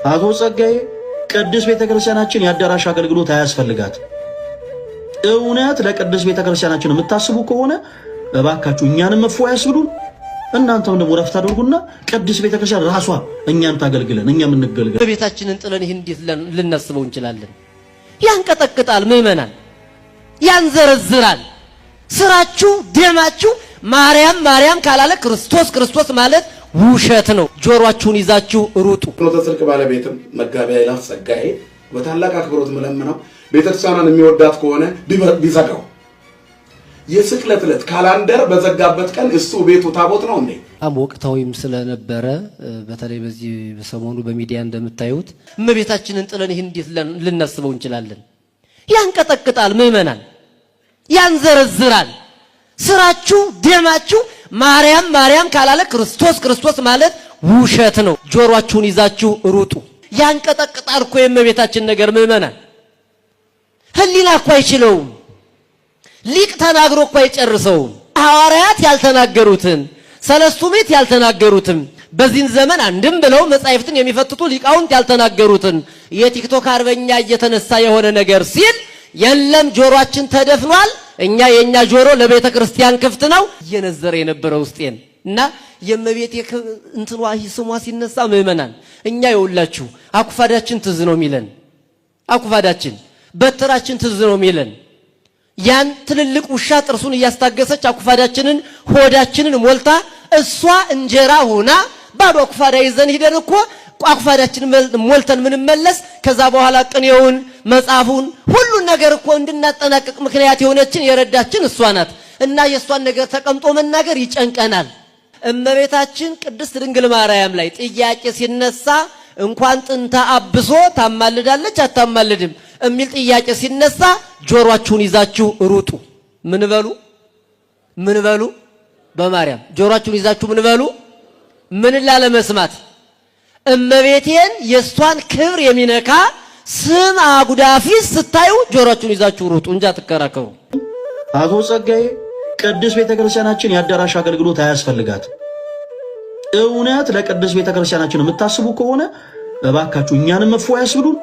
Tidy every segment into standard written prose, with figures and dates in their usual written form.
አቶ ጸጋዬ ቅዱስ ቤተክርስቲያናችን ያዳራሽ አገልግሎት አያስፈልጋት። እውነት ለቅዱስ ቤተክርስቲያናችን የምታስቡ ከሆነ እባካችሁ እኛንም መፍዋ ያስብሉን። እናንተም ደግሞ ረፍት አድርጉና ቅዱስ ቤተክርስቲያን ራሷ እኛን ታገልግለን፣ እኛም እንገልገል። በቤታችንን ጥለን ይሄን እንዴት ልናስበው እንችላለን? ያንቀጠቅጣል፣ ምእመናን ያንዘረዝራል። ስራችሁ ደማችሁ ማርያም ማርያም ካላለ ክርስቶስ ክርስቶስ ማለት ውሸት ነው። ጆሮአችሁን ይዛችሁ ሩጡ። ፍኖተ ጽድቅ ባለቤትም መጋቢ ኃይላት ጸጋዬ በታላቅ አክብሮት መለመነው ቤተክርስቲያኗን የሚወዳት ከሆነ ቢዘጋው የስቅለት ዕለት ካላንደር በዘጋበት ቀን እሱ ቤቱ ታቦት ነው እንዴ? ወቅታዊም ስለነበረ በተለይ በዚህ በሰሞኑ በሚዲያ እንደምታዩት እመቤታችንን ጥለን ይሄን እንዴት ልናስበው እንችላለን? ያንቀጠቅጣል፣ ምእመናን ያንዘረዝራል። ስራችሁ ደማችሁ ማርያም ማርያም ካላለ ክርስቶስ ክርስቶስ ማለት ውሸት ነው። ጆሮአችሁን ይዛችሁ ሩጡ። ያንቀጠቅጣል እኮ የእመቤታችን ነገር ምእመናን። ህሊና እኮ አይችለውም። ሊቅ ተናግሮ እኮ አይጨርሰውም። ሐዋርያት ያልተናገሩትን ሰለስቱ ምዕት ያልተናገሩትን በዚህን ዘመን አንድም ብለው መጻሕፍትን የሚፈትቱ ሊቃውንት ያልተናገሩትን የቲክቶክ አርበኛ እየተነሳ የሆነ ነገር ሲል የለም ጆሮአችን ተደፍኗል፣ እኛ የኛ ጆሮ ለቤተ ክርስቲያን ክፍት ነው እየነዘረ የነበረው ውስጤን እና የእመቤቴ እንትኗ ስሟ ሲነሳ ምእመናን እኛ ይውላችሁ አኩፋዳችን ትዝ ነው የሚለን፣ አኩፋዳችን በትራችን ትዝ ነው የሚለን። ያን ትልልቅ ውሻ ጥርሱን እያስታገሰች አኩፋዳችንን ሆዳችንን ሞልታ እሷ እንጀራ ሆና ባዶ አኩፋዳ ይዘን ሄደን እኮ አኩፋዳችንን ሞልተን ምን መለስ ከዛ በኋላ ቅኔውን መጻፉን ሁሉን ነገር እኮ እንድናጠናቀቅ ምክንያት የሆነችን የረዳችን እሷ ናት። እና የሷን ነገር ተቀምጦ መናገር ይጨንቀናል። እመቤታችን ቅድስት ድንግል ማርያም ላይ ጥያቄ ሲነሳ እንኳን ጥንታ አብሶ ታማልዳለች አታማልድም የሚል ጥያቄ ሲነሳ ጆሮአችሁን ይዛችሁ ሩጡ። ምን በሉ በማርያም ጆሮአችሁን ይዛችሁ ምን በሉ? ምን ላለመስማት እመቤቴን የሷን ክብር የሚነካ ስም አጉዳፊ ስታዩ ጆሮአችሁን ይዛችሁ ሩጡ እንጂ አትከራከሩ። አቶ ጸጋዬ ቅዱስ ቤተክርስቲያናችን ያዳራሽ አገልግሎት አያስፈልጋት። እውነት ለቅዱስ ቤተክርስቲያናችን የምታስቡ ከሆነ እባካችሁ እኛንም መፍዋ ያስብሉን።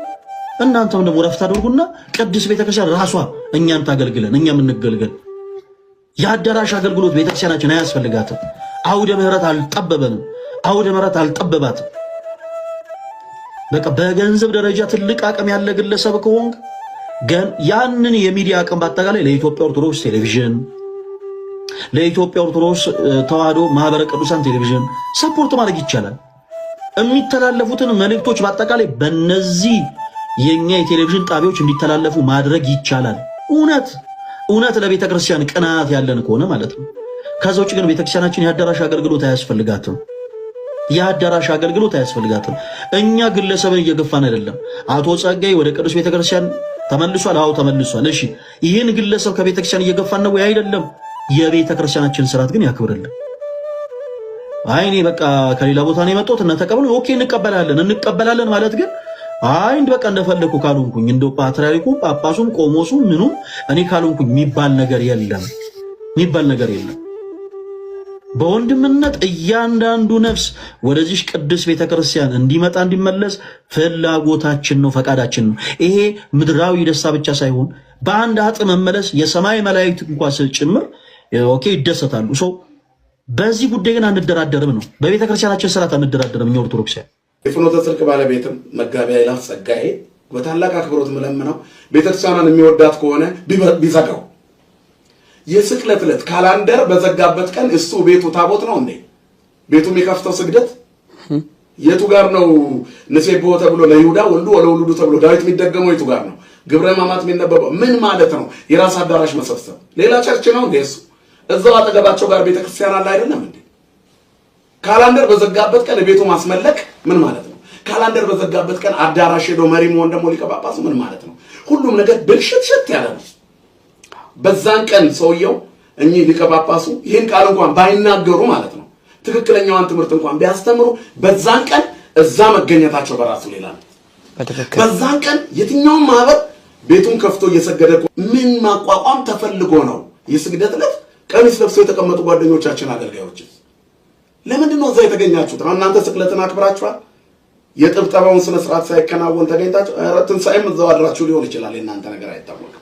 እናንተም ደግሞ ረፍት አድርጉና ቅዱስ ቤተክርስቲያን ራሷ እኛን ታገልግለን፣ እኛም እንገልገል። የአዳራሽ አገልግሎት ቤተክርስቲያናችን አያስፈልጋትም። አውደ ምህረት አልጠበበንም፣ አውደ ምህረት አልጠበባትም። በቃ በገንዘብ ደረጃ ትልቅ አቅም ያለ ግለሰብ ከሆንክ ግን ያንን የሚዲያ አቅም በአጠቃላይ ለኢትዮጵያ ኦርቶዶክስ ቴሌቪዥን፣ ለኢትዮጵያ ኦርቶዶክስ ተዋሕዶ ማህበረ ቅዱሳን ቴሌቪዥን ሰፖርት ማድረግ ይቻላል። የሚተላለፉትን መልእክቶች በአጠቃላይ በእነዚህ የኛ የቴሌቪዥን ጣቢያዎች እንዲተላለፉ ማድረግ ይቻላል። እውነት ለቤተ ክርስቲያን ቅናት ያለን ከሆነ ማለት ነው። ከዛ ውጭ ግን ቤተክርስቲያናችን የአዳራሽ አገልግሎት አያስፈልጋትም። የአዳራሽ አገልግሎት አያስፈልጋትም። እኛ ግለሰብን እየገፋን አይደለም። አቶ ጸጋዬ ወደ ቅዱስ ቤተክርስቲያን ተመልሷል። አዎ ተመልሷል። እሺ ይህን ግለሰብ ከቤተክርስቲያን እየገፋን ነው ወይ? አይደለም። የቤተክርስቲያናችን ስርዓት ግን ያክብርልን። አይኔ በቃ ከሌላ ቦታ ነው የመጣሁት እና ተቀበሉ። ኦኬ እንቀበላለን ማለት ግን አንድ በቃ እንደፈለኩ ካልሆንኩኝ እንደው ፓትርያርኩ ጳጳሱም ቆሞሱም ምኑም እኔ ካልሆንኩኝ የሚባል ነገር የለም። በወንድምነት እያንዳንዱ ነፍስ ወደዚህ ቅዱስ ቤተክርስቲያን እንዲመጣ እንዲመለስ ፍላጎታችን ነው፣ ፈቃዳችን ነው። ይሄ ምድራዊ ደስታ ብቻ ሳይሆን በአንድ አጥ መመለስ የሰማይ መላእክት እንኳን ጭምር ኦኬ ይደሰታሉ። በዚህ ጉዳይ ግን አንደራደርም ነው። በቤተክርስቲያናችን ስርዓት አንደራደርም እኛ ኦርቶዶክሳውያን። የፍኖተ ጽድቅ ባለቤትም መጋቢ ኃይላት ጸጋዬ በታላቅ አክብሮት መለመነው ቤተክርስቲያኗን የሚወዳት ከሆነ ቢዘጋው የስቅለት ዕለት ካላንደር በዘጋበት ቀን እሱ ቤቱ ታቦት ነው እንዴ? ቤቱ የሚከፍተው ስግደት የቱ ጋር ነው? ንሴብሖ ተብሎ ለይሁዳ ወልዱ ወለውሉዱ ተብሎ ዳዊት የሚደገመው የቱ ጋር ነው? ግብረ ሕማማት የሚነበበው ምን ማለት ነው? የራስ አዳራሽ መሰብሰብ ሌላ ቸርች ነው እንዴ? እሱ እዛው አጠገባቸው ጋር ቤተክርስቲያን አለ አይደለም እንዴ? ካላንደር በዘጋበት ቀን ቤቱ ማስመለክ ምን ማለት ነው? ካላንደር በዘጋበት ቀን አዳራሽ ሄዶ መሪ መሆን ደግሞ ሊቀ ጳጳሱ ምን ማለት ነው? ሁሉም ነገር ብልሽት ያለ ነው። በዛን ቀን ሰውየው እኚህ ሊቀ ጳጳሱ ይህን ቃል እንኳን ባይናገሩ ማለት ነው ትክክለኛዋን ትምህርት እንኳን ቢያስተምሩ በዛን ቀን እዛ መገኘታቸው በራሱ ሌላ ነው። በዛን ቀን የትኛውም ማህበር ቤቱን ከፍቶ እየሰገደ ምን ማቋቋም ተፈልጎ ነው? የስግደት ዕለት ቀሚስ ለብሰው የተቀመጡ ጓደኞቻችን አገልጋዮች ለምንድን ነው እዛ የተገኛችሁት? እናንተ ስቅለትን አክብራችኋል። የጥብጠባውን ስነ ስርዓት ሳይከናወን ተገኝታችሁ ትንሣኤም እዛው አድራችሁ ሊሆን ይችላል። የእናንተ ነገር አይታወቅም።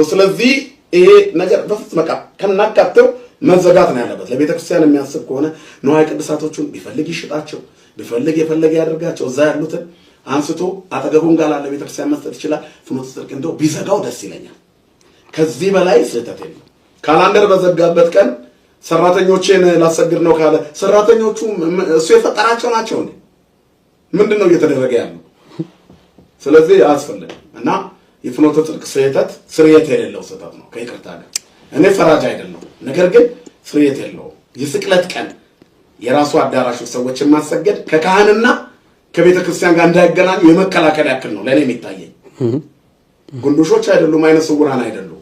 ስለዚህ ይሄ ነገር በፍጹም በቃ ከናካቴው መዘጋት ነው ያለበት። ለቤተክርስቲያን የሚያስብ ከሆነ ንዋየ ቅድሳቶቹን ቢፈልግ ይሽጣቸው፣ ቢፈልግ የፈለገ ያደርጋቸው። እዛ ያሉትን አንስቶ አጠገቡን ጋር ላለ ቤተክርስቲያን መስጠት ይችላል። ፍኖተ ጽድቅ እንደው ቢዘጋው ደስ ይለኛል። ከዚህ በላይ ስህተት የለም። ካላንደር በዘጋበት ቀን ሰራተኞቼን ላሰግድ ነው ካለ ሰራተኞቹ እሱ የፈጠራቸው ናቸው እንዴ? ምንድነው እየተደረገ ያለው? ስለዚህ አያስፈልግም እና የፍኖተ ጽድቅ ስህተት ስርየት የሌለው ስህተት ነው። ከይቅርታ ጋር እኔ ፈራጅ አይደለም፣ ነገር ግን ስርየት የለው። የስቅለት ቀን የራሱ አዳራሽ ሰዎችን ማሰገድ ከካህንና ከቤተ ክርስቲያን ጋር እንዳይገናኙ የመከላከል ያክል ነው ለኔ የሚታየኝ። ጉንዶሾች አይደሉም፣ አይነ ስውራን አይደሉም፣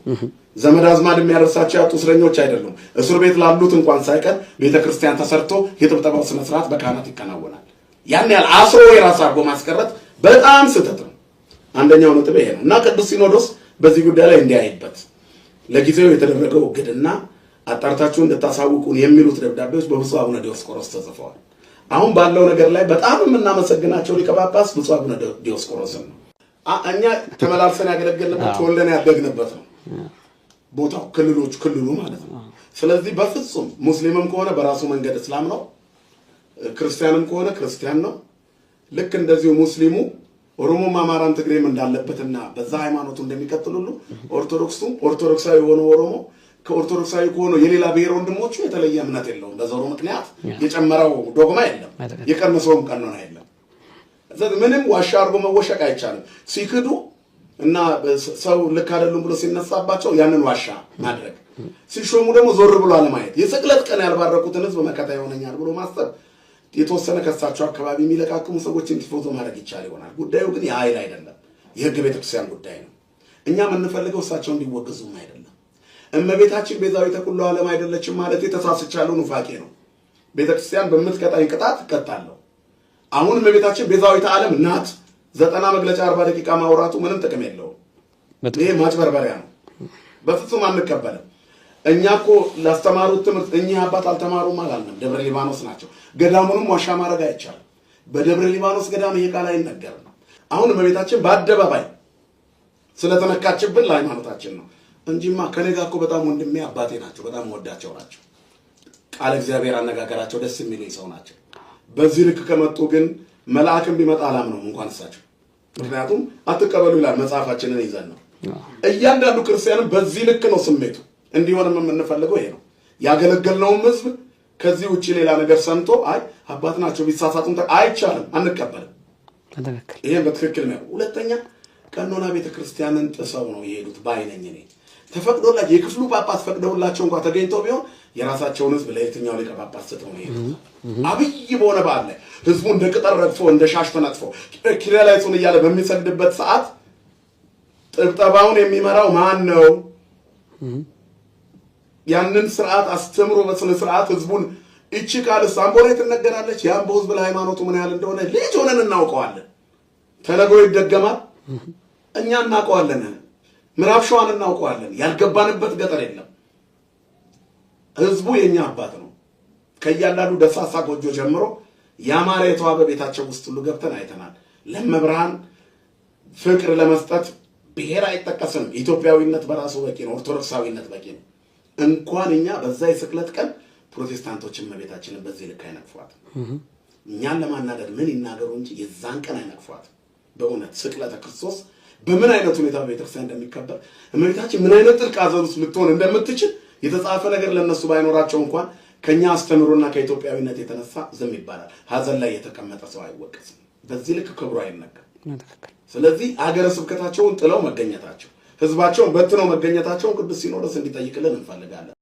ዘመድ አዝማድ የሚያደርሳቸው ያጡ እስረኞች አይደሉም። እስር ቤት ላሉት እንኳን ሳይቀር ቤተ ክርስቲያን ተሰርቶ የጥብጠባው ስነ ስርዓት በካህናት ይከናወናል። ያን ያህል አስሮ የራስ አድርጎ ማስቀረት በጣም ስህተት ነው። አንደኛው ነጥብ ይሄ ነው እና ቅዱስ ሲኖዶስ በዚህ ጉዳይ ላይ እንዲያይበት ለጊዜው የተደረገው እግድና አጣርታችሁ እንድታሳውቁን የሚሉት ደብዳቤዎች በብፁዕ አቡነ ዲዮስቆሮስ ተጽፈዋል። አሁን ባለው ነገር ላይ በጣም የምናመሰግናቸው ሊቀ ጳጳስ ብፁዕ አቡነ ዲዮስቆሮስን ነው። እኛ ተመላልሰን ያገለገልንበት ተወልደን ያደግንበት ነው ቦታው፣ ክልሉ ማለት ነው። ስለዚህ በፍጹም ሙስሊምም ከሆነ በራሱ መንገድ እስላም ነው፣ ክርስቲያንም ከሆነ ክርስቲያን ነው። ልክ እንደዚሁ ሙስሊሙ ኦሮሞም አማራም ትግሬም እንዳለበትና በዛ ሃይማኖቱ እንደሚቀጥል ሁሉ ኦርቶዶክሱም ኦርቶዶክሳዊ የሆነው ኦሮሞ ከኦርቶዶክሳዊ ከሆነው የሌላ ብሔር ወንድሞቹ የተለየ እምነት የለውም። በዘሩ ምክንያት የጨመረው ዶግማ የለም፣ የቀነሰውም ቀኖና የለም። ስለዚህ ምንም ዋሻ አድርጎ መወሸቅ አይቻልም። ሲክዱ እና ሰው ልክ አይደሉም ብሎ ሲነሳባቸው ያንን ዋሻ ማድረግ፣ ሲሾሙ ደግሞ ዞር ብሎ አለማየት፣ የስቅለት ቀን ያልባረኩትን ህዝብ መከታ ይሆነኛል ብሎ ማሰብ፣ የተወሰነ ከሳቸው አካባቢ የሚለቃቅሙ ሰዎችን ቲፎዞ ማድረግ ይቻል ይሆናል። ጉዳዩ ግን የኃይል አይደለም፣ የህግ ቤተክርስቲያን ጉዳይ ነው። እኛ የምንፈልገው እሳቸው እንዲወገዙም አይደለም። እመቤታችን ቤዛዊተ ኩሉ ዓለም አይደለችም ማለት የተሳስቻለሁ ኑፋቄ ነው። ቤተክርስቲያን በምትቀጣኝ ቅጣት እቀጣለሁ። አሁን እመቤታችን ቤዛዊተ ዓለም ናት 90 መግለጫ 40 ደቂቃ ማውራቱ ምንም ጥቅም የለውም። ይሄ ማጭበርበሪያ ነው። በፍጹም አንቀበልም። እኛ እኮ ላስተማሩት ትምህርት እኚህ አባት አልተማሩም አላልንም። ደብረ ሊባኖስ ናቸው። ገዳሙንም ዋሻ ማድረግ አይቻልም። በደብረ ሊባኖስ ገዳም ይሄ ቃል አይነገርም። አሁን እመቤታችን በአደባባይ ስለተነካችብን ለሃይማኖታችን ነው እንጂማ ከኔ ጋር እኮ በጣም ወንድሜ አባቴ ናቸው። በጣም ወዳቸው ናቸው። ቃል እግዚአብሔር አነጋገራቸው ደስ የሚለኝ ሰው ናቸው። በዚህ ልክ ከመጡ ግን መልአክም ቢመጣ አላምነውም እንኳን እሳቸው። ምክንያቱም አትቀበሉ ይላል መጽሐፋችንን ይዘን ነው። እያንዳንዱ ክርስቲያንም በዚህ ልክ ነው ስሜቱ። እንዲሆንም የምንፈልገው ይሄ ነው። ያገለገልነውም ህዝብ ከዚህ ውጪ ሌላ ነገር ሰምቶ አይ አባት ናቸው ቢሳሳቱም አይቻልም፣ አንቀበልም። ይሄን በትክክል ነው። ሁለተኛ ቀኖና ቤተክርስቲያንን ጥሰው ነው የሄዱት ባይነኝ እኔ። ተፈቅዶላቸው የክፍሉ ጳጳስ ፈቅደውላቸው እንኳን ተገኝተው ቢሆን የራሳቸውን ህዝብ ለየትኛው ሊቀ ጳጳስ ስተው ነው የሄዱት። አብይ በሆነ በዓል ላይ ህዝቡ እንደ ቅጠል ረግፎ እንደ ሻሽ ተነጥፎ ኪርያላይቱን እያለ በሚሰግድበት ሰዓት ጥብጠባውን የሚመራው ማን ነው? ያንን ስርዓት አስተምሮ በስነ ስርዓት ህዝቡን እቺ ቃልስ አምቦ ላይ ትነገራለች። የአምቦ ህዝብ ለሃይማኖቱ ምን ያህል እንደሆነ ልጅ ሆነን እናውቀዋለን። ተነግሮ ይደገማል። እኛ እናውቀዋለን። ምዕራብ ሸዋን እናውቀዋለን። ያልገባንበት ገጠር የለም። ህዝቡ የኛ አባት ነው። ከእያንዳንዱ ደሳሳ ጎጆ ጀምሮ ያማረ የተዋበ ቤታቸው ውስጥ ሁሉ ገብተን አይተናል። ለመብርሃን ፍቅር ለመስጠት ብሔር አይጠቀስም። ኢትዮጵያዊነት በራሱ በቂ ነው። ኦርቶዶክሳዊነት በቂ ነው። እንኳን እኛ በዛ የስቅለት ቀን ፕሮቴስታንቶችን እመቤታችንን በዚህ ልክ አይነቅፏት። እኛን ለማናደድ ምን ይናገሩ እንጂ የዛን ቀን አይነቅፏት። በእውነት ስቅለተ ክርስቶስ በምን አይነት ሁኔታ በቤተክርስቲያን እንደሚከበር እመቤታችን ምን አይነት ጥልቅ ሐዘን ውስጥ ልትሆን እንደምትችል የተጻፈ ነገር ለነሱ ባይኖራቸው እንኳን ከኛ አስተምሮና ከኢትዮጵያዊነት የተነሳ ዝም ይባላል። ሐዘን ላይ የተቀመጠ ሰው አይወቀስም። በዚህ ልክ ክብሩ አይነገርም። ስለዚህ አገረ ስብከታቸውን ጥለው መገኘታቸው፣ ህዝባቸውን በትነው መገኘታቸውን ቅዱስ ሲኖዶስ እንዲጠይቅልን እንፈልጋለን።